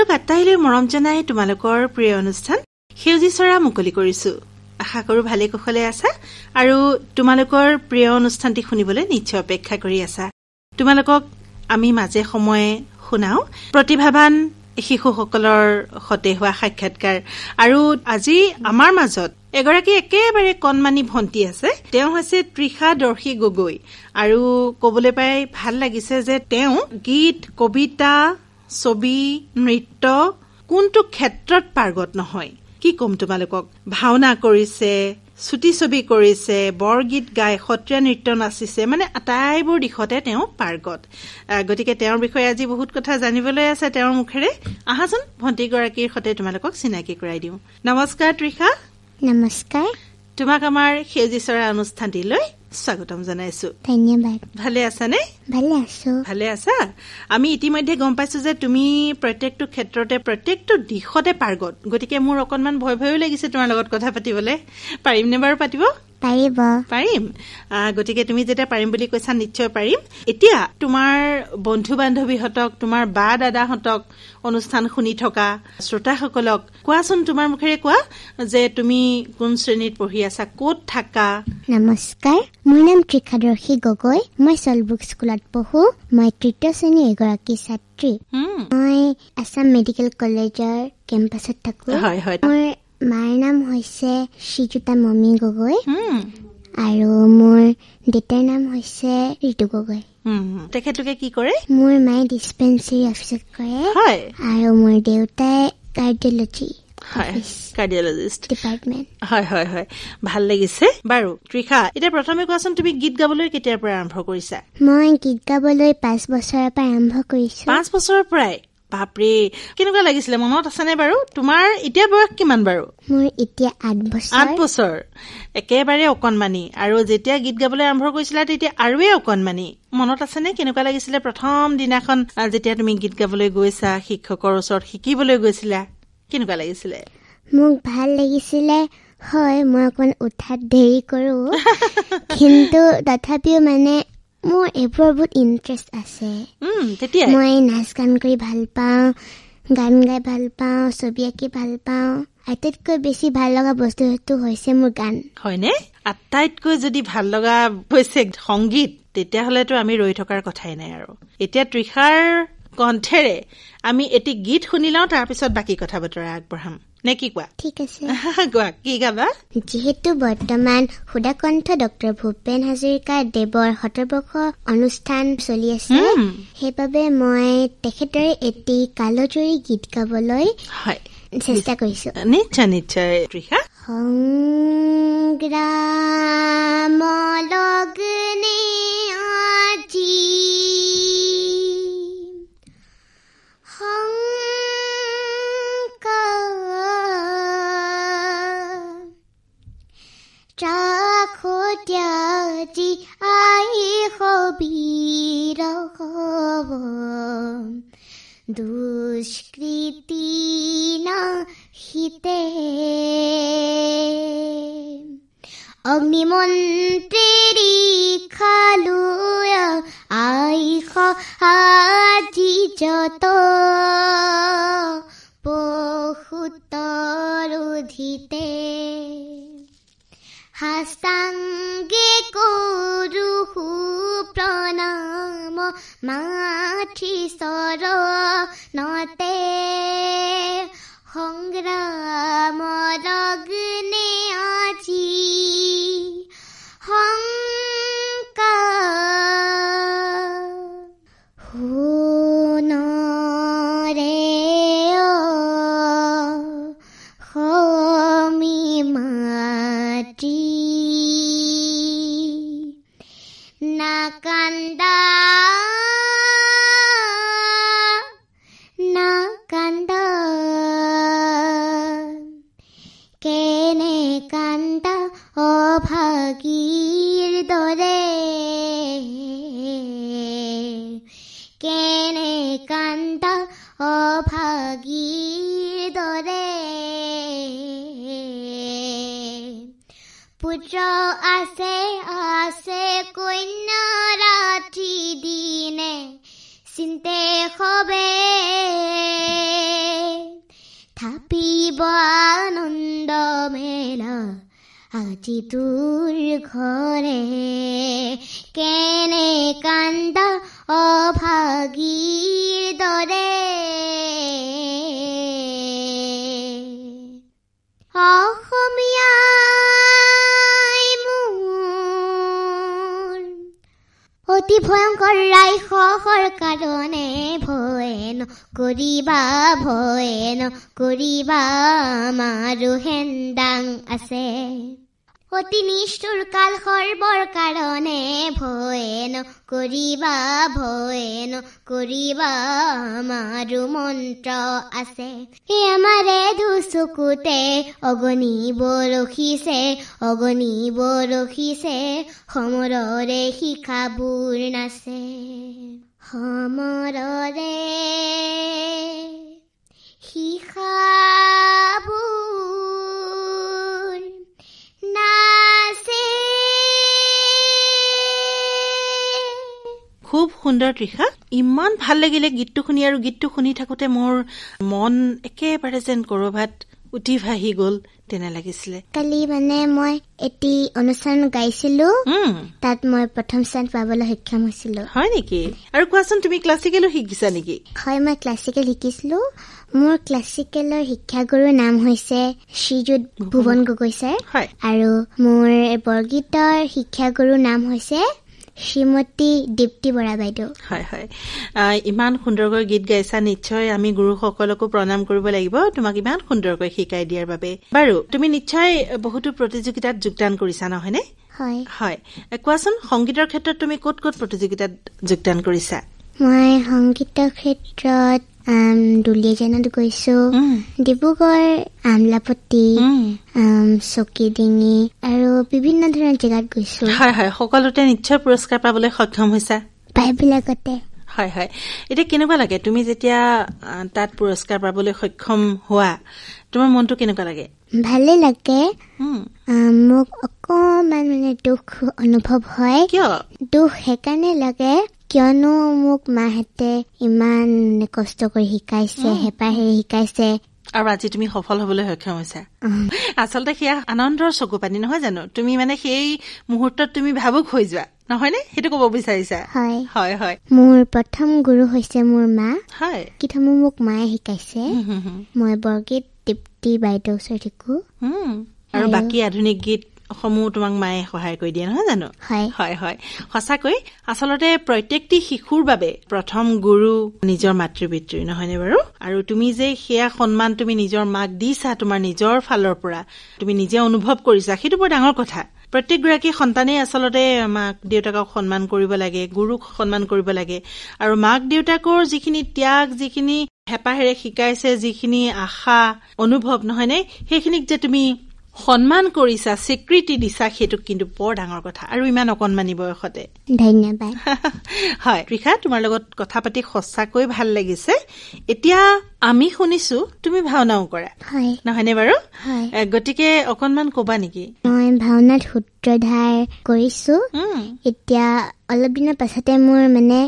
তোমালোক আটাইলৈ মৰম জনাই তোমালোকৰ প্ৰিয় অনুষ্ঠান সেউজী চৰা মুকলি কৰিছো। আশা কৰো ভালে কুশলে আছা আৰু তোমালোকৰ প্ৰিয় অনুষ্ঠানটি শুনিবলৈ নিশ্চয় অপেক্ষা কৰি আছা। তোমালোকক আমি মাজে সময়ে শুনাও প্ৰতিভাৱান শিশুসকলৰ সৈতে হোৱা সাক্ষাৎকাৰ। আৰু আজি আমাৰ মাজত এগৰাকী একেবাৰে কণমানি ভণ্টি আছে। তেওঁ হৈছে তৃষা দৰ্শী গগৈ। আৰু কবলৈ পাই ভাল লাগিছে যে তেওঁ গীত, কবিতা, ছবি, নৃত্য কোনটো ক্ষেত্ৰত পাৰ্গত নহয়। কি কম তোমালোকক, ভাওনা কৰিছে, ছুটি ছবি কৰিছে, বৰগীত গাই, সত্ৰীয়া নৃত্য নাচিছে, মানে আটাইবোৰ দিশতে তেওঁ পাৰ্গত। গতিকে তেওঁৰ বিষয়ে আজি বহুত কথা জানিবলৈ আছে তেওঁৰ মুখেৰে। আহাচোন ভণ্টিগৰাকীৰ সৈতে তোমালোকক চিনাকি কৰাই দিওঁ। নমস্কাৰ তৃষা। নমস্কাৰ। তোমাক আমাৰ সেউজী চৰা অনুষ্ঠানটিলৈ স্বাগতম জনাইছো। ধন্যবাদ। ভালে আছানে? ভালে আছো। ভালে আছা? আমি ইতিমধ্যে গম পাইছো যে তুমি প্ৰত্যেকটো ক্ষেত্ৰতে প্ৰত্যেকটো দিশতে পাৰ্গত। গতিকে মোৰ অকণমান ভয়ো লাগিছে তোমাৰ লগত কথা পাতিবলৈ। পাৰিমনে বাৰু পাতিব? পাৰিব। পাৰিম। গতিকে তুমি যেতিয়া পাৰিম বুলি কৈছা নিশ্চয় পাৰিম। এতিয়া তোমাৰ বন্ধু বান্ধৱীহঁতক, তোমাৰ বা দাদাহঁতক, অনুষ্ঠান শুনি থকা শ্ৰোতাসকলক কোৱাচোন, তোমাৰ মুখেৰে কোৱা যে তুমি কোন শ্ৰেণীত পঢ়ি আছা, ক'ত থাকা? নমস্কাৰ, মোৰ নাম তৃষাদৰ্শী গগৈ। মই চলবুক স্কুলত পঢ়ো। মই ৩য় শ্ৰেণীৰ এগৰাকী ছাত্ৰী। মই আছাম মেডিকেল কলেজৰ কেম্পাছত থাকো। মোৰ মাৰ নাম হৈছে শ্ৰীযুতা মমী গগৈ আৰু মোৰ দেউতাৰ নাম হৈছে ঋতু গগৈ। তেখেতলোকে কি কৰে? মোৰ মায়ে ডিছপেঞ্চাৰী অফিচত কৰে আৰু মোৰ দেউতাই কাৰ্ডিঅলজি কাৰ্ডিঅলজিষ্ট ডিপাৰ্টমেণ্ট। হয় হয় হয়, ভাল লাগিছে। বাৰু তৃষা, এতিয়া প্ৰথমে কোৱাচোন তুমি গীত গাবলৈ কেতিয়াৰ পৰা আৰম্ভ কৰিছা? মই গীত গাবলৈ 5 বছৰৰ পৰা আৰম্ভ কৰিছো। 5 বছৰৰ পৰাই? বাপৰে, কেনেকুৱা লাগিছিলে? মনত আছেনে বাৰু? তোমাৰ এতিয়া বয়স কিমান বাৰু? মোৰ এতিয়া 8 বছৰ। 8 বছৰ, একেবাৰে অকণমানি। আৰু যেতিয়া গীত গাবলৈ আৰম্ভ কৰিছিলা তেতিয়া আৰুৱে অকণমানি। মনত আছেনে কেনেকুৱা লাগিছিলে প্ৰথম দিনাখন যেতিয়া তুমি গীত গাবলৈ গৈছা, শিক্ষকৰ ওচৰত শিকিবলৈ গৈছিলা? কেনেকুৱা লাগিছিলে? মোক ভাল লাগিছিলে। হয়, মই অকমান উঠাত দেৰি কৰো কিন্তু তথাপিও মানে মোৰ এইবোৰৰ বহুত ইণ্টাৰেষ্ট আছে। মই নাচ গান কৰি ভাল পাওঁ, গান গাই ভাল পাওঁ, ছবি আঁকি ভাল পাওঁ। আটাইতকৈ বেছি ভাল লগা বস্তুটো হৈছে মোৰ গান। হয়নে? আটাইতকৈ যদি ভাল লগা হৈছে সংগীত, তেতিয়াহ'লেতো আমি ৰৈ থকাৰ কথাই নাই। আৰু এতিয়া তৃষাৰ কণ্ঠেৰে আমি এটি গীত শুনি লওঁ, তাৰপিছত বাকী কথা বতৰা আগবঢ়াম নে কি কোৱা? ঠিক আছে। কোৱা, কি গাবা? যিহেতু বৰ্তমান সুধাকণ্ঠ ডক্টৰ ভূপেন হাজৰিকা দেৱৰ ৭০ অনুষ্ঠান চলি আছে, সেইবাবে মই তেখেতৰে এটি কালজয়ী গীত গাবলৈ চেষ্টা কৰিছো। নিশ্চয় নিশ্চয় তৃষা। সংগ্ৰাম লগ্নে আজি ত্যাজি আই হবীৰ দুষ্কৃতি নাহিতে অগ্নিমন্ত্ৰী খালো আই আজি যত পশুতৰ উধিতে হাস্তাংগে কৰো প্ৰণাম মাথি চৰণতে সংগ্ৰাম লগ্নে আজি পুত্ৰ আছে আছে কন্যা ৰাতি দিনে চিন্তে হবে কৰিব আনন্দ মেলা আজি তোৰ ঘৰে কেনে কান্দ অভাগীৰ দৰে অসমীয়াই মোৰ অতি ভয়ংকৰ ৰাইখৰ কাৰণে ভয় নকৰিবা আমাৰো হেন্দাং আছে অতি নিষ্ঠুৰ কাল সৰ্বৰ কাৰণে ভয় নকৰিবা আমাৰো মন্ত্ৰ আছে আমাৰে দুচকুতে অগণিব ৰখিছে সমৰৰে শিখাবোৰ নাচে সমৰৰে শিখাবোৰ নাচে। খুব সুন্দৰ তৃষা, ইমান ভাল লাগিলে গীতটো শুনি, আৰু গীতটো শুনি থাকোতে মোৰ মন একেবাৰে যেন কৰবাত উঠি ভাহি গল তেনে লাগিছিলে। কালি মানে মই এটি অনুষ্ঠান গাইছিলো, তাত মই প্ৰথম স্থান পাবলৈ সক্ষম হৈছিলো। হয় নেকি? আৰু কোৱাচোন, তুমি ক্লাছিকেলো শিকিছা নেকি? হয়, মই ক্লাছিকেল শিকিছিলো। মোৰ ক্লাছিকেলৰ শিক্ষাগুৰুৰ নাম হৈছে শ্ৰীযুত ভুৱন গগৈ ছাৰ, আৰু মোৰ বৰগীতৰ শিক্ষাগুৰুৰ নাম হৈছে শ্ৰীমতী দীপ্তি বৰা বাইদেউ। হয় হয়, ইমান সুন্দৰকৈ গীত গাইছা, নিশ্চয় আমি গুৰুসকলকো প্ৰণাম কৰিব লাগিব তোমাক ইমান সুন্দৰকৈ শিকাই দিয়াৰ বাবে। বাৰু, তুমি নিশ্চয় বহুতো প্ৰতিযোগিতাত যোগদান কৰিছা, নহয়নে? হয় হয়, কোৱাচোন সংগীতৰ ক্ষেত্ৰত তুমি ক'ত ক'ত প্ৰতিযোগিতাত যোগদান কৰিছা? মই সংগীতৰ ক্ষেত্ৰত দুলীয়াজানত গৈছো, ডিব্ৰুগড়, আমলাপট্টি, চকীডিঙি আৰু বিভিন্ন ধৰণৰ জেগাত গৈছো। হয় হয়, সকলোতে নিশ্চয় পুৰস্কাৰ পাবলৈ সক্ষম হৈছা? প্ৰায়বিলাকতে। হয় হয়, এতিয়া কেনেকুৱা লাগে তুমি যেতিয়া তাত পুৰস্কাৰ পাবলৈ সক্ষম হোৱা, তোমাৰ মনটো কেনেকুৱা লাগে? ভালে লাগে। মোক অকমান মানে দুখ অনুভৱ হয়। কিয় দুখ সেইকাৰণে লাগে কিয়নো মোক মাহঁতে ইমান কষ্ট কৰি শিকাইছে, হেঁপাহেৰে শিকাইছে, আৰু আজি তুমি সফল হবলৈ সক্ষম হৈছা। আচলতে সেয়া আনন্দৰ চকু পানী, নহয় জানো? তুমি মানে সেই মুহূৰ্তত তুমি ভাবুক হৈ যোৱা, নহয়নে? সেইটো কব বিচাৰিছা? হয় হয় হয়। মোৰ প্ৰথম গুৰু হৈছে মোৰ মা। হয়, গীতসমূহ মোক মায়ে শিকাইছে। মই বৰগীত দীপ্তি বাইদেউ ওচৰত শিকো, আৰু বাকী আধুনিক গীত সমূহ তোমাক মায়ে সহায় কৰি দিয়ে, নহয় জানো? হয় হয়, সঁচাকৈ আচলতে প্ৰত্যেকটি শিশুৰ বাবে প্ৰথম গুৰু নিজৰ মাতৃ পিতৃ, নহয়নে বাৰু? আৰু তুমি যে সেয়া সন্মান তুমি নিজৰ মাক দিছা, তোমাৰ নিজৰ ফালৰ পৰা তুমি নিজে অনুভৱ কৰিছা, সেইটো বৰ ডাঙৰ কথা। প্ৰত্যেকগৰাকী সন্তানেই আচলতে মাক দেউতাকক সন্মান কৰিব লাগে, গুৰুক সন্মান কৰিব লাগে, আৰু মাক দেউতাকৰ যিখিনি ত্যাগ, যিখিনি হেঁপাহেৰে শিকাইছে, যিখিনি আশা অনুভৱ, নহয়নে, সেইখিনিক যে তুমি সন্মান কৰিছা, স্বীকৃতি দিছা, সেইটো কিন্তু বৰ ডাঙৰ কথা, আৰু ইমান অকণমানি বয়সতে। ধন্যবাদ। হয় তৃষা, তোমাৰ লগত কথা পাতি সঁচাকৈ ভাল লাগিছে। এতিয়া আমি শুনিছো তুমি ভাওনাও কৰা, নহয়নে বাৰু? গতিকে অকণমান কবা নেকি? মই ভাওনাত সূত্ৰধাৰ কৰিছো। এতিয়া অলপ দিনৰ পাছতে মোৰ মানে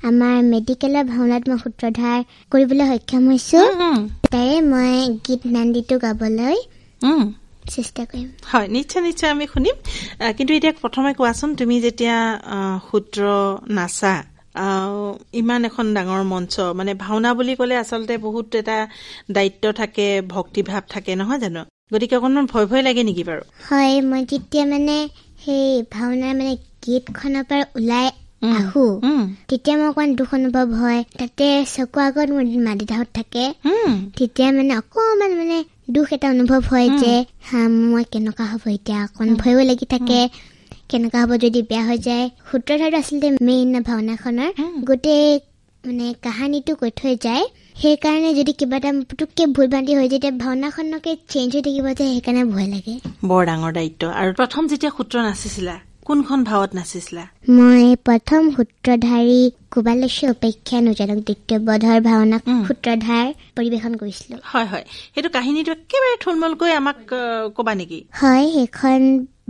আমাৰ মেডিকেলৰ ভাওনাত মই সূত্ৰধাৰ কৰিবলৈ সক্ষম হৈছো। তাৰে মই গীত নান্দিটো গাবলৈ চেষ্টা কৰিম। হয়, নিশ্চয় নিশ্চয় আমি শুনিম। কিন্তু এতিয়া প্ৰথমে কোৱাচোন, তুমি যেতিয়া সূত্ৰ নাচা, ইমান এখন ডাঙৰ মঞ্চ, মানে ভাওনা বুলি ক'লে আচলতে বহুত এটা দায়িত্ব থাকে, ভক্তিভাৱ থাকে, নহয় জানো? গতিকে অকণমান ভয় ভয় লাগে নেকি বাৰু? হয়, মই যেতিয়া মানে সেই ভাওনাৰ মানে গীতখনৰ পৰা ওলাই আহো, তেতিয়া মোৰ অকমান দুখ অনুভৱ হয়। তাতে চকু আগত মোৰ মা দেউতাহঁত থাকে, তেতিয়া মানে অকমান মানে দুখ এটা অনুভৱ হয় যে মই কেনেকুৱা হব, এতিয়া অকণ ভয়ো লাগি থাকে, কেনেকুৱা হব যদি বেয়া হৈ যায়। সূত্ৰধাৰটো আচলতে মেইন ভাওনাখনৰ গোটেই মানে কাহানীটো কৈ থৈ যায়। সেইকাৰণে যদি কিবা এটা পুতুককে ভুল ভ্ৰান্তি হৈ যায়, তেতিয়া ভাওনাখনকে চেঞ্জ হৈ থাকিব যে, সেইকাৰণে ভয় লাগে। বৰ ডাঙৰ দায়িত্ব। আৰু প্ৰথম যেতিয়া সূত্ৰ নাচিছিলা, কোনখন ভাৱত নাচিছিলা? মই প্ৰথম সূত্ৰধাৰী কুবালস্য উপেক্ষা নজানক দ্বিতীয় বধৰ ভাওনা সূত্ৰধাৰ পৰিবেশন কৰিছিলো। হয় হয়, সেইটো কাহিনীটো একেবাৰে থুলমূলকৈ আমাক কবা নেকি? হয়, সেইখন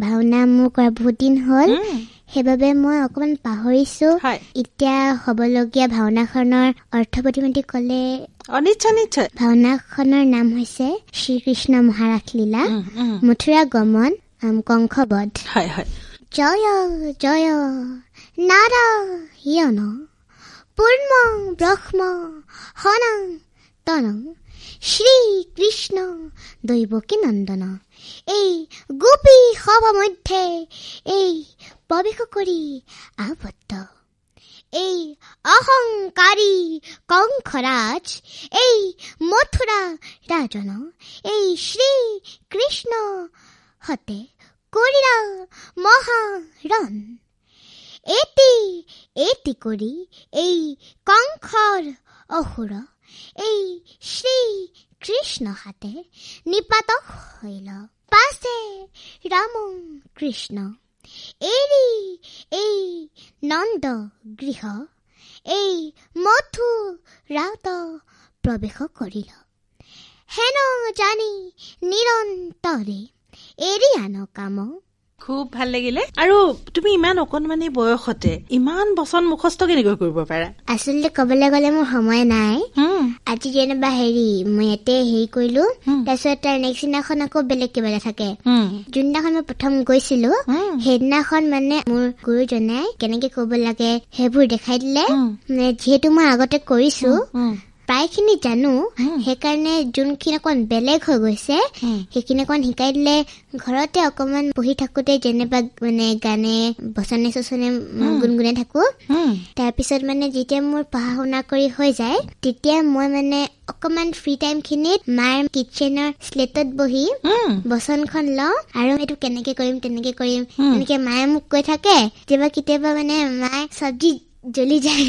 ভাওনা মোৰ কৰা বহুত দিন হ'ল। সেইবাবে মই অকমান পাহৰিছো। এতিয়া হবলগীয়া ভাওনাখনৰ অৰ্থ প্ৰতিমন্ত্ৰী কলে নিশ্চয়। ভাওনাখনৰ নাম হৈছে শ্ৰীকৃষ্ণ মহাৰাস লীলা মথুৰা গমন কংসবধ। জয় জয় নাৰায়ণ পূৰ্ণ ব্ৰহ্ম সনাতন শ্ৰীকৃষ্ণ দৈৱকী নন্দন। এই গোপী সভা মধ্যে এই প্ৰৱেশ কৰি আবদ্ধ এই অহংকাৰী কংসৰাজ এই মথুৰা ৰাজন এই শ্ৰীকৃষ্ণ হতে কৰিলা মহাৰণ। এটি কৰি এই কংসৰ অসুৰ এই শ্ৰীকৃষ্ণ হাতে নিপাত হৈল। পাছে ৰাম কৃষ্ণ এৰি এই নন্দ গৃহ এই মথুৰাত প্ৰৱেশ কৰিল। হেন জানি নিৰন্তৰে এৰি আন কাম। খুব ভাল লাগিলে। আৰু তুমি ইমান অকণমানি বয়সতে ইমান বচন মুখস্থ কেনেকৈ কৰিব পাৰা? আচলতে কবলৈ গলে মোৰ সময় নাই। আজি যেনিবা মই ইয়াতে কৰিলো, তাৰপিছত তাৰ নেক্সট দিনাখন আকৌ বেলেগ কিবা এটা থাকে। যোনদিনাখন মই প্ৰথম গৈছিলো সেইদিনাখন মানে মোৰ গুৰুজনে কেনেকে কব লাগে সেইবোৰ দেখাই দিলে। যিহেতু মই আগতে কৰিছো প্ৰায়খিনি জানো, সেইকাৰণে যোনখিনি অকণ বেলেগ হৈ গৈছে সেইখিনি অকণ শিকাই দিলে। ঘৰতে অকমান পঢ়ি থাকোতে যেনিবা মানে গানে বচনে চচনে গুণগুণাই থাকো। তাৰপিছত মানে যেতিয়া মোৰ পঢ়া শুনা কৰি হৈ যায় তেতিয়া মই মানে অকমান ফ্ৰী টাইম খিনিত মাৰ কিটচেনৰ স্লেটত বহি বচনখন লওঁ আৰু এইটো কেনেকে কৰিম তেনেকে কৰিম এনেকে মায়ে মোক কৈ থাকে। কেতিয়াবা মানে মায়ে চব্জি জ্বলি যায়।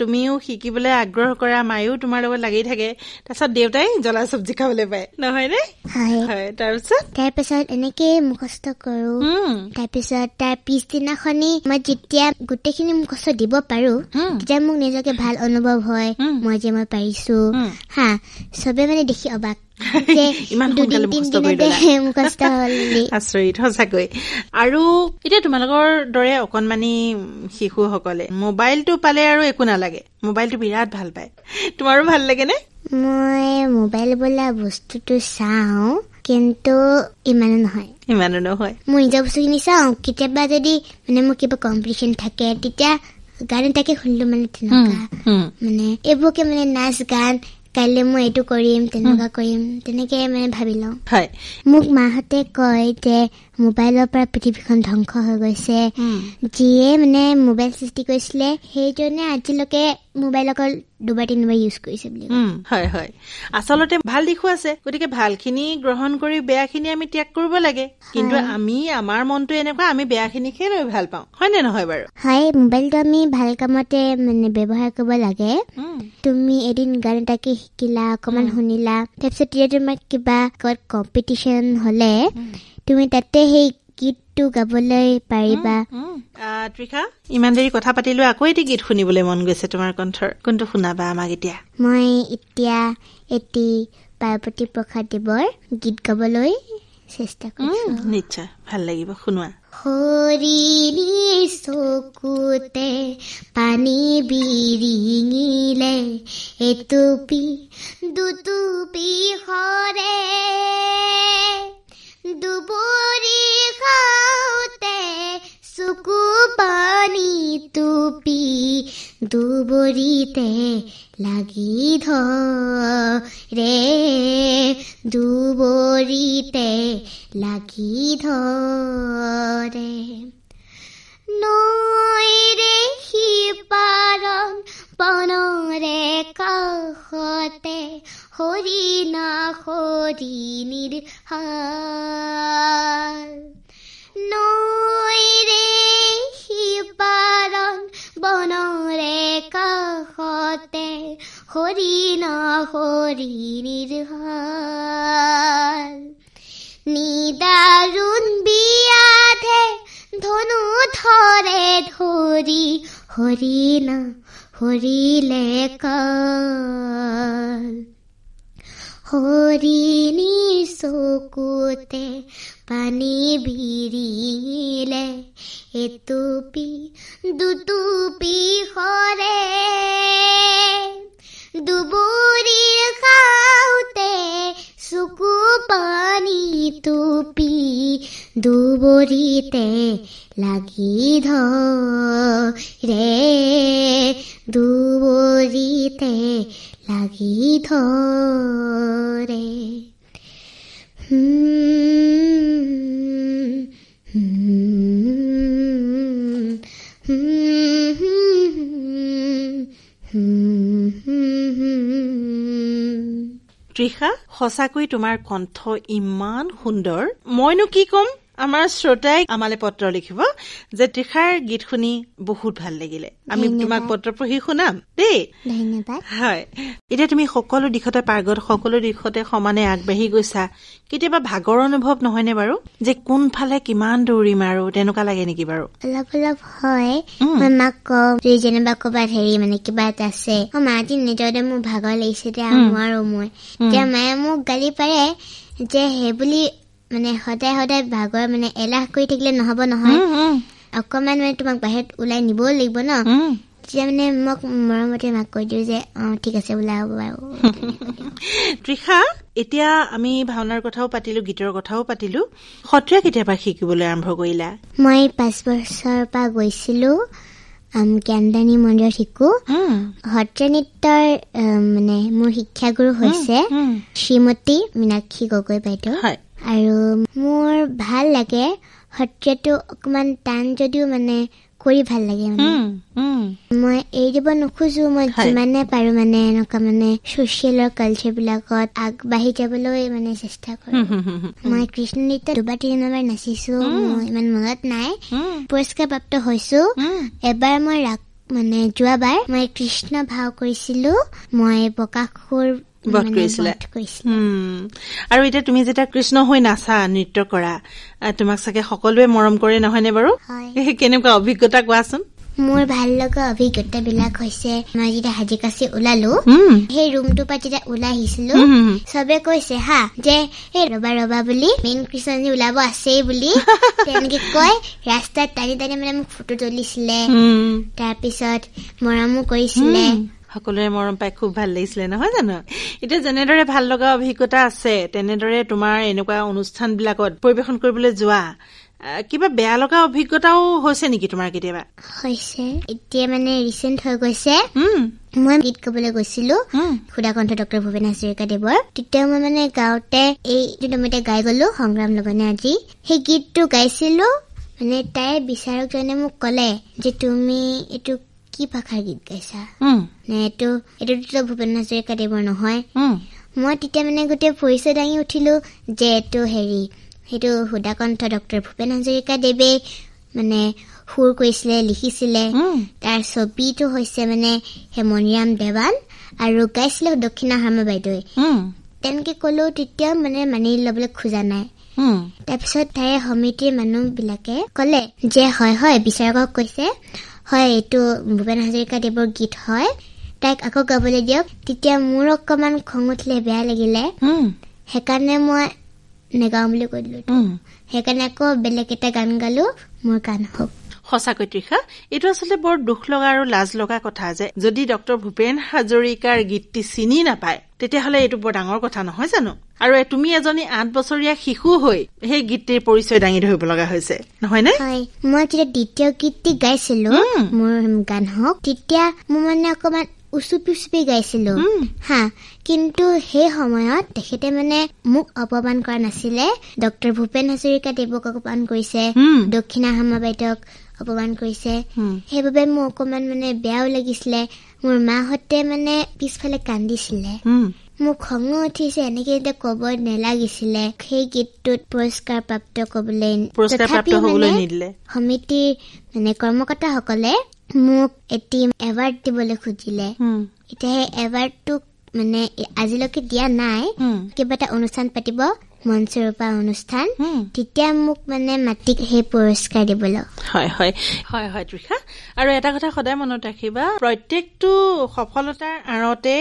তুমিও শিকিবলৈ আগ্ৰহ কৰা, মায়েও তোমাৰ লগত লাগি থাকে, তাৰপিছত দেউতাই জ্বলা চব্জি খাবলৈ পায়, নহয় নে? তাৰপিছত এনেকে মুখস্থ কৰো। তাৰপিছত তাৰ পিছদিনাখনি মই যেতিয়া গোটেইখিনি মুখস্থ দিব পাৰো তেতিয়া মোক নিজকে ভাল অনুভৱ হয়, মই পাৰিছো। চবে মানে দেখি অবাক আচৰিত সঁচাকৈ। আৰু এতিয়া তোমালোকৰ দৰে অকণমানি শিশুসকলে মোবাইলটো পালে আৰু একো নালাগে, মোবাইলটো বিৰাট ভাল পায়। তোমাৰো ভাল লাগে নে? মই মোবাইল বোলা বস্তুটো চাওঁ কিন্তু ইমানো নহয়। মই নিজৰ বস্তুখিনি চাওঁ। কেতিয়াবা যদি মানে মোৰ কিবা কম্পিটিশ্যন থাকে তেতিয়া গান এটাকে শুনিলো মানে তেনেকুৱা মানে এইবোৰকে মানে নাচ গান কাইলৈ মই এইটো কৰিম তেনেকুৱা কৰিম তেনেকে মানে ভাবি লওঁ। মোক মাহঁতে কয় যে মোবাইলৰ পৰা পৃথিৱীখন ধ্বংস হৈ গৈছে। যিয়ে মানে মোবাইল সৃষ্টি কৰিছিলে সেইজনে আজিলৈকে মোবাইল অকল 2-3 ইউজ কৰিছে বুলি। হয় আচলতে ভাল দিশো আছে, গতিকে ভালখিনি গ্ৰহণ কৰি বেয়াখিনি আমি ত্যাগ কৰিব লাগে। কিন্তু আমি আমাৰ মনটো এনেকুৱা, আমি বেয়াখিনিকে লৈ ভাল পাওঁ, হয় নে নহয় বাৰু? হয়, মোবাইলটো আমি ভাল কামতে মানে ব্যৱহাৰ কৰিব লাগে। তুমি এদিন গান এটাকে শিকিলা, অকমান শুনিলা, তাৰপিছত যেতিয়া তোমাৰ কিবা কম্পিটিশ্যন হলে তুমি তাতে সেই গীতটো গাবলৈ পাৰিবা। তৃষা, ইমান দেৰি কথা পাতিলো, আকৌ এটি গীত শুনিবলৈ মন গৈছে তোমাৰ কণ্ঠৰ। কোনটো শুনাবা আমাক এতিয়া? মই এতিয়া এটি পাৰ্বতী প্ৰসাদ দেৱৰ গীত গাবলৈ চেষ্টা কৰিছো। নিশ্চয় ভাল লাগিব, শুনোৱা। হৰিণী চকুতে পানী বিৰিঙিলে, এটুপি দুটুপি সৰে, দুবৰি খাওঁতে চকু পানী টুপি দুবৰিতে লাগি ধৰে, দুবৰিতে লাগি ধৰে। নৈৰে সিপাৰণ বনৰে কাষতে হৰিণা হৰিণীৰ হাল, নৈৰে সিপাৰণ বনৰে কাষতে হৰিণা হৰিণীৰ হাল, নিদাৰুণ বিয়াধে ধনু ধৰে ধৰি, হৰিণা হৰিলে কাল, হৰিণী চকুতে পানী বিৰিলে এটুপি দুটুপি সৰে দুবুৰীৰ খাওঁতে চকু পানী টুপি দুবৰিতে লাগি ধৰে দুবৰিতে লাগি ধৰে তৃষা, সঁচাকৈ তোমাৰ কণ্ঠ ইমান সুন্দৰ। মইনো কি কম, আমাৰ শ্ৰোতাই আমালে পত্ৰ লিখিব যে তৃষাৰ গীত শুনি বহুত ভাল লাগিলে। আমি তোমাক পত্ৰ পঢ়ি শুনাম দেই। ধন্যবাদ। হয়, এতিয়া তুমি সকলো দিশতে পাৰ্গত, সকলো দিশতে সমানে আগবাঢ়ি গৈছা। কেতিয়াবা ভাগৰ অনুভৱ নহয়নে বাৰু, যে কোনফালে কিমান দৌৰিম আৰু তেনেকুৱা লাগে নেকি বাৰু? অলপ অলপ হয়। মই মাক কওঁ যেনিবা ক'ৰবাত মানে কিবা এটা আছে, মা আজি নিজতে মোৰ ভাগৰ লাগিছে, এতিয়া নোৱাৰো মই। এতিয়া মায়ে মোক গালি পাৰে যে সেই বুলি মানে সদায় সদায় ভাগৰ মানে এলাহ কৰি থাকিলে নহব নহয়, অকমান মানে তোমাক বাহিৰত ওলাই নিবও লাগিব ন। তেতিয়া মানে মোক মৰমতে মাক কৈ দিওঁ যে ঠিক আছে ওলাই হ'ব বাৰু। তৃষা, এতিয়া আমি ভাওনাৰ কথাও পাতিলো, গীতৰ কথাও পাতিলো। সত্ৰীয়া কেতিয়াবা শিকিবলৈ আৰম্ভ কৰিলা? মই 5 বছৰৰ পৰা গৈছিলো জ্ঞানদানী মন্দিৰত শিকো। সত্ৰীয়া নৃত্যৰ মানে মোৰ শিক্ষাগুৰু হৈছে শ্ৰীমতী মীনাক্ষী গগৈ বাইদেউ। আৰু মোৰ ভাল লাগে সত্ৰীয়াটো, অকমান টান যদিও মানে কৰি ভাল লাগে। মানে মই এৰি দিব নোখোজো, মই যিমানে পাৰো মানে এনেকুৱা মানে ছচিয়েলৰ কালচাৰ বিলাকত আগবাঢ়ি যাবলৈ মানে চেষ্টা কৰো। মই কৃষ্ণ নৃত্য 2-3 নাচিছো, মোৰ ইমান মনত নাই। পুৰস্কাৰ প্ৰাপ্ত হৈছো। এবাৰ মই মানে যোৱাবাৰ মই কৃষ্ণ ভাও কৰিছিলো, মই বকাসুৰ আৰু এতিয়া তুমি যেতিয়া কৃষ্ণ হৈ নাচা, নৃত্য কৰা, তোমাক চাগে সকলোৱে মৰম কৰে নহয়নে বাৰু? কেনেকুৱা অভিজ্ঞতা কোৱাচোন? মোৰ ভাল লগা অভিজ্ঞতা বিলাক হৈছে, মই যেতিয়া সাজি-কাচি ওলালো, সেই ৰুমটোৰ পৰা যেতিয়া ওলাই আহিছিলো, চবে কৈছে হা যে এই ৰবা ৰবা বুলি, মেইন কৃষ্ণজী ওলাব আছেই বুলি তেনেকে কয়। ৰাস্তাত টানি টানি মানে মোক ফটো তুলিছিলে, তাৰপিছত মৰমো কৰিছিলে। সকলোৰে মৰম পাই খুব ভাল লাগিছিলে নহয় জানো? এতিয়া যেনেদৰে ভাল লগা অভিজ্ঞতা আছে, তেনেদৰে তোমাৰ এনেকুৱা অনুষ্ঠান বিলাকত পৰিবেশন কৰিবলৈ যোৱা কিবা বেয়া লগা অভিজ্ঞতাও হৈছে নেকি তোমাৰ কেতিয়াবা? হৈছে, এতিয়া মানে ৰিচেন্ট হৈ গৈছে। মই গীত গাবলৈ গৈছিলো সুধাকণ্ঠ ডক্টৰ ভূপেন হাজৰিকাদেৱৰ। তেতিয়া মই মানে গাঁৱতে এইটো মই গাই গলো সংগ্ৰাম লগনে আজি। সেই গীতটো গাইছিলো, মানে তাই বিচাৰকজনে মোক কলে যে তুমি এইটো কি ভাষাৰ গীত গাইছা, এইটোতো ভূপেন হাজৰিকাদেৱৰ নহয়। মই তেতিয়া মানে গোটেই পৰিচয় দাঙি উঠিলো যে সেইটো সুধাকণ্ঠ ডক্টৰ ভূপেন হাজৰিকাদেৱে মানে সুৰ কৰিছিলে, লিখিছিলে। তাৰ ছবিটো হৈছে মানে হেমনিৰাম দেৱান আৰু গাইছিলে দক্ষিণা শৰ্মা বাইদেৱে। তেনেকে কলো, তেতিয়া মানে মানি লবলৈ খোজা নাই। তাৰপিছত তাৰে সমিতিৰ মানুহ বিলাকে কলে যে হয় হয়, বিচাৰকক কৈছে হয় এইটো ভূপেন হাজৰিকাদেৱৰ গীত হয়, তাইক আকৌ গাবলৈ দিয়ক। তেতিয়া মোৰ অকমান খং উঠিলে, বেয়া লাগিলে, সেইকাৰণে মই নেগাও বুলি কৈ দিলো। সেইকাৰণে আকৌ বেলেগ এটা গান গালো, মোৰ গান হওক। সঁচাকৈ তৃষা, এইটো আচলতে বৰ দুখ লগা আৰু লাজ লগা কথা যে যদি ডক্টৰ ভূপেন হাজৰিকাৰ গীতটি চিনি নাপায়, তেতিয়াহ'লে এইটো বৰ ডাঙৰ কথা নহয় জানো? আৰু তুমি এজনী 8 বছৰীয়া শিশু হৈ সেই গীতটিৰ পৰিচয় দাঙি ধৰিব লগা হৈছে নহয় নে? মই যেতিয়া দ্বিতীয় গীতটি গাইছিলো, মোৰ গান হওক, তেতিয়া মোৰ মানে অকমান উচুপি গাইছিলো হা, কিন্তু সেই সময়ত তেখেতে মানে মোক অপমান কৰা নাছিলে। ডক্টৰ ভূপেন হাজৰিকাদেৱক অপমান কৰিছে, দক্ষিণা শৰ্মা বাইদেউক অপমান কৰিছে। সেইবাবে মোৰ অকমান মানে বেয়াও লাগিছিলে। মোৰ মাহঁতে মানে পিছফালে কান্দিছিলে, মোক খঙো উঠিছে, এনেকে এতিয়া কব নেলাগিছিলে। সেই গীতটোত পুৰস্কাৰ প্ৰাপ্ত কবলৈ নিদিলে। সমিতিৰ মানে কৰ্মকৰ্তাসকলে মোক এটি এৱাৰ্ড দিবলৈ খুজিলে। এতিয়া সেই এৱাৰ্ডটোক মানে আজিলৈকে দিয়া নাই। কিবা এটা অনুষ্ঠান পাতিব, মঞ্চৰূপা অনুষ্ঠান তেতিয়া মোক মানে মাতিক সেই পুৰস্কাৰ দিবলৈ। হয় হয় হয় হয় তৃষা, আৰু এটা কথা সদায় মনত ৰাখিবা, প্ৰত্যেকটো সফলতাৰ আঁৰতে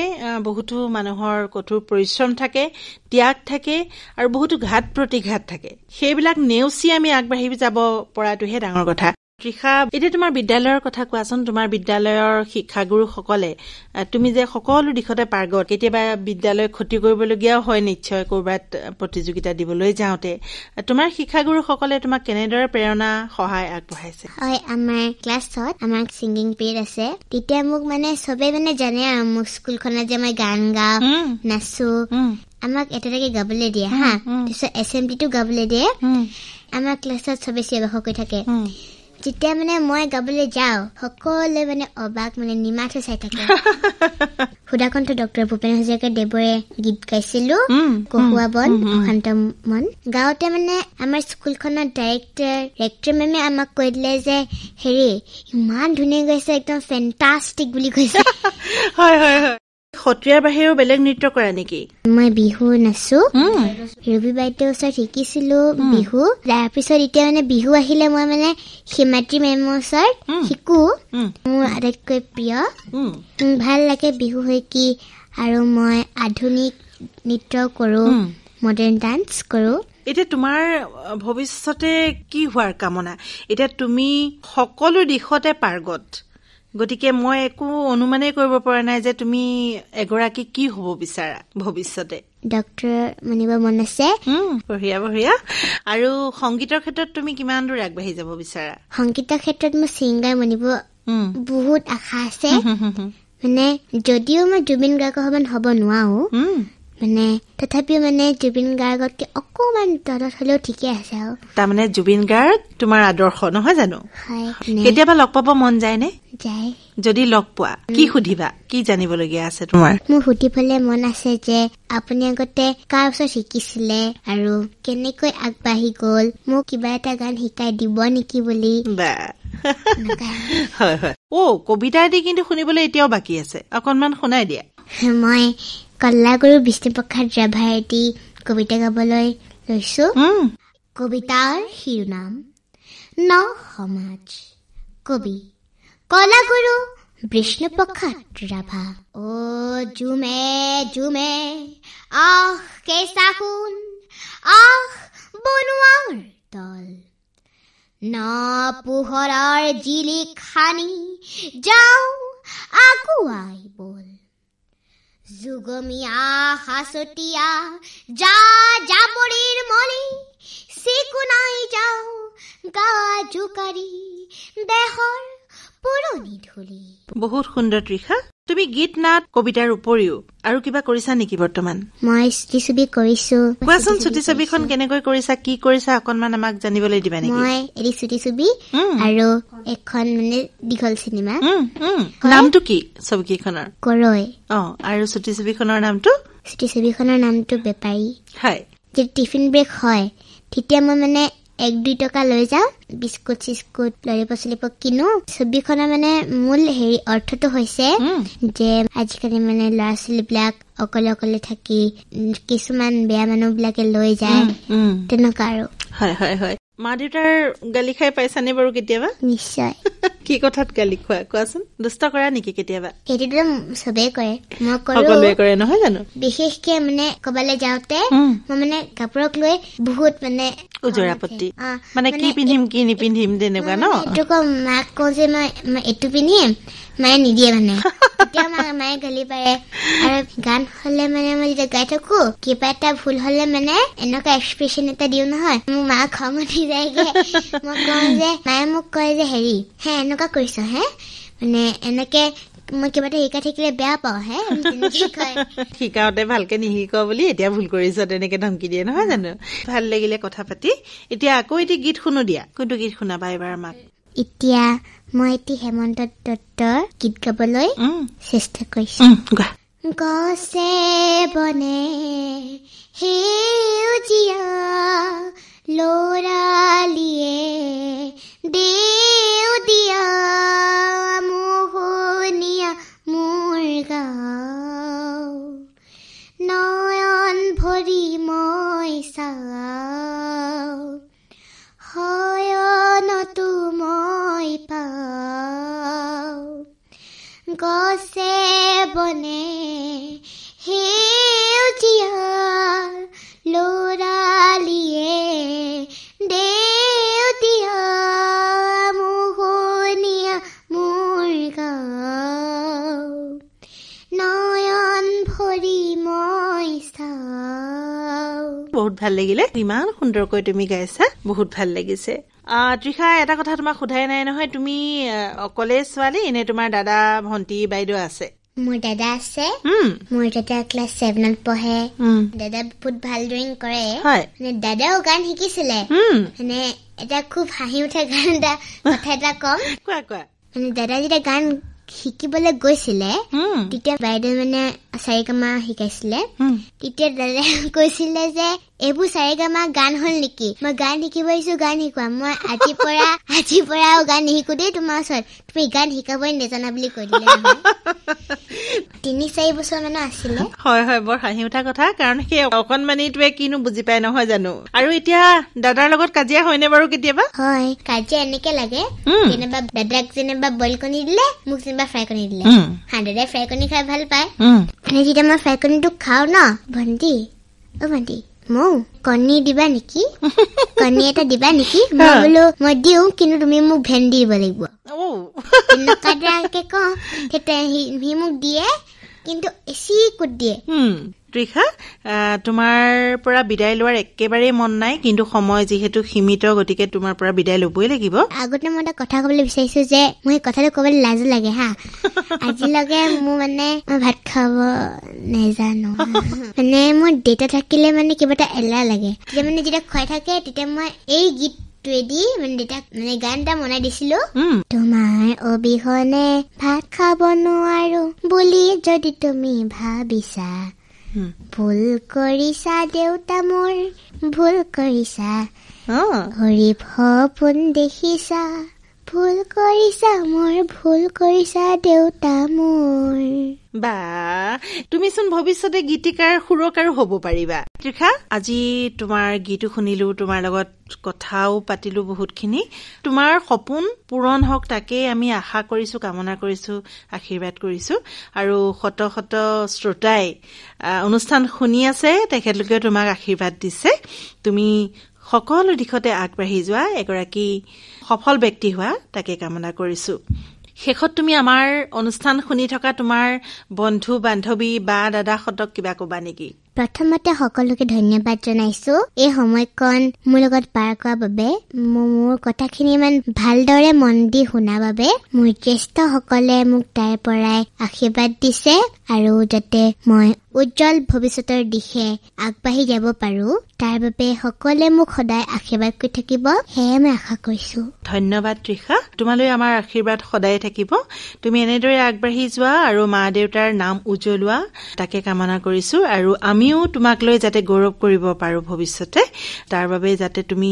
বহুতো মানুহৰ কঠোৰ পৰিশ্ৰম থাকে, ত্যাগ থাকে আৰু বহুতো ঘাত প্ৰতিঘাত থাকে। সেইবিলাক নেওচি আমি আগবাঢ়ি যাব পৰাটোহে ডাঙৰ কথা। তৃষা, এতিয়া তোমাৰ বিদ্যালয়ৰ কথা কোৱাচোন। তোমাৰ বিদ্যালয়ৰ শিক্ষাগুৰুসকলে তুমি যে সকলো দিশতে পাৰ্গত, কেতিয়াবা বিদ্যালয় ক্ষতি কৰিবলগীয়াও হয় নিশ্চয় কৰবাত প্ৰতিযোগিতা দিবলৈ যাওঁতে, তোমাৰ শিক্ষাগুৰুসকলে তোমাক কেনেদৰে প্ৰেৰণা সহায় আগবঢ়াইছে? হয়, আমাৰ ক্লাছত আমাৰ ছিংগিং পিৰিয়ড আছে, তেতিয়া মোক মানে চবে মানে জানে আৰু মোক স্কুলখনত যে মই গান গাওঁ, নাচো, আমাক এটাকে গাবলৈ দিয়ে হা, তাৰপিছত এছেম্বলিটো গাবলৈ দিয়ে। আমাৰ ক্লাছত চবে চিঞৰ কৰি থাকে। যেতিয়া মানে মই গাবলৈ যাওঁ সকলোৱে মানে অবাক, মানে নিমাত হৈ চাই থাকে। সুধাকণ্ঠ ডক্টৰ ভূপেন হাজৰিকা দেৱৰে গীত গাইছিলো, কহুৱা বন অশান্ত মন। গাওঁতে মানে আমাৰ স্কুলখনৰ ডাইৰেক্টৰ মেমে আমাক কৈ দিলে যে হেৰি ইমান ধুনীয়া গাইছে, একদম ফেণ্টাষ্টিক বুলি কৈছে। হয় হয় হয়। সত্ৰীয়াৰ বাহিৰেও বেলেগ নৃত্য কৰা নেকি? মই বিহু নাচো, ৰবি বাইদেউৰ ওচৰত শিকিছিলো বিহু। তাৰপিছত এতিয়া মানে বিহু আহিলে মই মানে হিমাদ্ৰী মেমৰ ওচৰত শিকো। মোৰ আটাইতকৈ প্ৰিয়, ভাল লাগে বিহু শিকি। আৰু মই আধুনিক নৃত্য কৰো, মডাৰ্ণ ডান্স কৰো। এতিয়া তোমাৰ ভৱিষ্যতে কি হোৱাৰ কামনা? এতিয়া তুমি সকলো দিশতে পাৰ্গত, গতিকে মই একো অনুমানেই কৰিব পৰা নাই যে তুমি এগৰাকী কি হব বিচাৰা ভৱিষ্যতে। ডক্টৰ বনিব মন আছে। বঢ়িয়া বঢ়িয়া। আৰু সংগীতৰ ক্ষেত্ৰত তুমি কিমান দূৰ আগবাঢ়ি যাব বিচাৰা? সংগীতৰ ক্ষেত্ৰত মোৰ ছিংগাৰ বনিব বহুত আশা আছে। মানে যদিও মই জুবিন গাৰ্গৰ সমান হ'ব নোৱাৰো, মানে তথাপিও মানে জুবিন গাৰ্গতকে অকমান তলত হলেও ঠিকে আছে। আৰু তাৰমানে জুবিন গাৰ্গ তোমাৰ আদৰ্শ নহয় জানো? কেতিয়াবা লগ পাব মন যায় নে? যায়। যদি লগ পোৱা কি সুধিবা? কি জানিবলগীয়া আছে তোমাৰ? মোৰ সুধিবলৈ মন আছে যে আপুনি আগতে কাৰ ওচৰত শিকিছিলে আৰু কেনেকৈ আগবাঢ়ি গল, মোক কিবা এটা গান শিকাই দিব নেকি বুলি। হয় হয়। কবিতা এটি কিন্তু শুনিবলৈ এতিয়াও বাকী আছে, অকনমান শুনাই দিয়া। মই কলাগুৰু বিষ্ণুপ্ৰসাদ ৰাভাৰ এটি কবিতা গাবলৈ লৈছো। কবিতাৰ শিৰোনাম ন সমাজ। কবি কলাগুৰু বিষ্ণুপ্ৰসাদ ৰাভা। অ জুমে জুমে আহ কেঁচা সোণ, আহ বনোৱাৰ তল, ন পোহৰৰ জিলিক সানি যাও আগুৱাই বল। যুগমীয়া হাচতীয়া যা জাবৰিৰ মলি, চিকুনাই যাও গা জোকাৰি দেহৰ পুৰণি ধূলি। বহুত সুন্দৰ তৃষা। তুমি গীত নাট কবিতাৰ উপৰিও আৰু কিবা কৰিছা নেকি বৰ্তমান? মই ছুটি ছবি কৰিছো। কোৱাচোন ছুটি ছবিখন কেনেকৈ কৰিছা, কি কৰিছা, অকনমান আমাক জানিবলৈ দিবা নেকি? মই এটি ছুটি ছবি আৰু এখন মানে দীঘল চিনেমা। নামটো কি ছবিকেইখনৰ? কৰৈ। আৰু ছুটি ছবিখনৰ নামটো? ছুটি ছবিখনৰ নামটো বেপাৰী। হয়। যেতিয়া টিফিন ব্ৰেক হয় তেতিয়া মই মানে 1-2 টকা লৈ যাওঁ, বিস্কুট চিস্কুট ললিপপ চলিপপ কিনো। ছবিখনৰ মানে মূল অৰ্থটো হৈছে যে আজিকালি মানে ল'ৰা ছোৱালী বিলাক অকলে অকলে থাকি কিছুমান বেয়া মানুহ বিলাকে লৈ যায়, তেনেকুৱা আৰু। হয় হয় হয়। মা দেউতাৰ গালি খাই পাইছানে বাৰু কেতিয়াবা? নিশ্চয়। কি কথাত গালি খোৱা কোৱাচোন? দুষ্ট কৰা নেকি কেতিয়াবা? সেইটোতো চবেই কৰে, মই কৰো। সকলোৱে কৰে নহয় জানো? বিশেষকে মানে কবালৈ যাওঁতে মই মানে কাপোৰক লৈ বহুত মানে উজৰাপত্তি, মানে কি পিন্ধিম কি নিপিন্ধিম তেনেকুৱা ন? এইটো মাক কওঁ যে মই এইটো পিন্ধিম, মায়ে নিদিয়ে মানে। তেতিয়া মায়ে গালি পাৰে। আৰু গান হলে মানে মই যেতিয়া গাই থাকো কিবা এটা ভুল হলে মানে এনেকুৱা এক্সপ্ৰেছন এটা দিও নহয়, মোৰ মা খং উঠি যায়গে। মই কওঁ যে মায়ে মোক কয় যে হেৰি হে এনেকুৱা কৰিছ হে, মানে এনেকে মই কিবা এটা শিকাই থাকিলে বেয়া পাওঁ হে। শিকাওতে ভালকে নিশিক বুলি এতিয়া ভুল কৰিছ তেনেকে ধমকি দিয়ে নহয় জানো? ভাল লাগিলে কথা পাতি। এতিয়া আকৌ এটি গীত শুনো দিয়া। কোনটো গীত শুনাবা এবাৰ আমাক? এতিয়া মই এটি হেমন্ত দত্তৰ গীত গাবলৈ চেষ্টা কৰিছো। গছে বনে সেউজীয়া লৰালিয়ে দেউদিয়া মোহনীয়া মোৰ গাঁও, নয়ন ভৰি মই চাওঁ গছে বনে সেউজীয়া লৰালিয়ে দেউতীয়া মোহনীয়া মোৰ গাঁও নয়ন ভৰি মই চাওঁ। বহুত ভাল লাগিলে, ইমান সুন্দৰকৈ তুমি গাইছা, বহুত ভাল লাগিছে। তৃষা, এটা কথা তোমাক সোধাই নাই নহয়, তুমি অকলে ছোৱালী নে তোমাৰ দাদা ভন্টি বাইদেউ আছে? মোৰ দাদা আছে। মোৰ দাদা ক্লাছ 7ত পঢ়ে। দাদা বহুত ভাল ড্ৰয়িং কৰে। দাদাও গান শিকিছিলে। মানে এটা খুব হাঁহি উঠা গান এটা কথা এটা কম। মানে দাদা যেতিয়া গান শিকিবলৈ গৈছিলে তেতিয়া বাইদেউ মানে চাৰিগামা শিকাইছিলে। তেতিয়া দাদাই কৈছিলে যে এইবোৰ চাৰিগামা গান হল নেকি, মই গান শিকিব আহিছো, গান শিকোৱা, মই আজিৰ পৰা গান নিশিকো দেই তোমাৰ ওচৰত, তুমি গান শিকাবই নাজানা বুলি কৈ দিলে। 3-4 বছৰ মানে আছিলে। হয় হয়, বৰ হাঁহি উঠা কথা, কাৰণ সেই অকণমানিটোৱে কিনো বুজি পায় নহয় জানো। আৰু এতিয়া দাদাৰ লগত কাজিয়া হয়নে বাৰু কেতিয়াবা? হয়, কাজিয়া এনেকে লাগে, যেনিবা দাদাক যেনিবা বইল কণী দিলে, মোক যেনিবা ফ্ৰাই কণী দিলে। দাদাই ফ্ৰাই কণী খাই ভাল পায়। যেতিয়া মই ফ্ৰাই কণীটো খাও ন, ভণ্টি মৌ কণী দিবা নেকি, কণী এটা দিবা নেকি? মই বোলো মই দিও, কিন্তু তুমি মোক ভেন্দি দিব লাগিব। এনেকুৱাকে কওঁ, তেতিয়া সি মোক দিয়ে, কিন্তু এচি কুট দিয়ে। তৃষা, তোমাৰ পৰা বিদায় লোৱাৰ একেবাৰে মন নাই, কিন্তু সময় যিহেতু সীমিত, গতিকে তোমাৰ পৰা বিদায় লবই লাগিব। আগতে মই এটা কথা কবলৈ বিচাৰিছো যে মই কথাটো কবলৈ লাজ লাগে হা। আজিলৈকে মোৰ মানে মই ভাত খাব নাজানো। মানে মোৰ দেউতা থাকিলে মানে কিবা এটা এলাহ লাগে। তেতিয়া মানে যেতিয়া খুৱাই থাকে, তেতিয়া মই এই গীতটোৱেদি মানে দেউতাক মানে গান এটা বনাই দিছিলো। তোমাৰ অবিহনে ভাত খাব নোৱাৰো বুলি যদি তুমি ভাবিছা, ভুল কৰিছা দেউতা মোৰ, ভুল কৰিছা। গৰীব সপোন দেখিছা, ভুল কৰিছা মোৰ, ভুল কৰিছা দেউতা মোৰ। বা, তুমি চোন ভৱিষ্যতে গীতিকাৰ সুৰকাৰো হব পাৰিবা। তৃষা, আজি তোমাৰ গীতো শুনিলো, তোমাৰ লগত কথাও পাতিলো বহুতখিনি। তোমাৰ সপোন পূৰণ হওক তাকেই আমি আশা কৰিছো, কামনা কৰিছো, আশীৰ্বাদ কৰিছো। আৰু শত শত শ্ৰোতাই অনুষ্ঠান শুনি আছে, তেখেতলোকেও তোমাক আশীৰ্বাদ দিছে। তুমি সকলো দিশতে আগবাঢ়ি যোৱা, এগৰাকী সফল ব্যক্তি হোৱা, তাকে কামনা কৰিছো। শেষত তুমি আমাৰ অনুষ্ঠান শুনি থকা তোমাৰ বন্ধু বান্ধৱী বা দাদাহঁতক কিবা কবা নেকি? প্ৰথমতে সকলোকে ধন্যবাদ জনাইছো এই সময়কণ মোৰ লগত পাৰ কৰাৰ বাবে, মোৰ কথাখিনি ইমান ভালদৰে মন দি শুনাৰ বাবে। মোৰ জ্যেষ্ঠসকলে মোক তাৰ পৰাই আশীৰ্বাদ দিছে, আৰু যাতে মই উজ্জ্বল ভৱিষ্যতৰ দিশে আগবাঢ়ি যাব পাৰো, তাৰ বাবে সকলোৱে মোক সদায় আশীৰ্বাদ কৰি থাকিব, সেয়ে মই আশা কৰিছো। ধন্যবাদ তৃষা, তোমালৈ আমাৰ আশীৰ্বাদ সদায় থাকিব। তুমি এনেদৰে আগবাঢ়ি যোৱা আৰু মা দেউতাৰ নাম উজ্জ্বলোৱা, তাকে কামনা কৰিছো। আৰু আমিও তোমাক লৈ যাতে গৌৰৱ কৰিব পাৰো ভৱিষ্যতে, তাৰ বাবে যাতে তুমি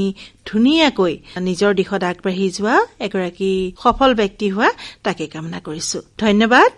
ধুনীয়াকৈ নিজৰ দিশত আগবাঢ়ি যোৱা, এগৰাকী সফল ব্যক্তি হোৱা, তাকে কামনা কৰিছো। ধন্যবাদ।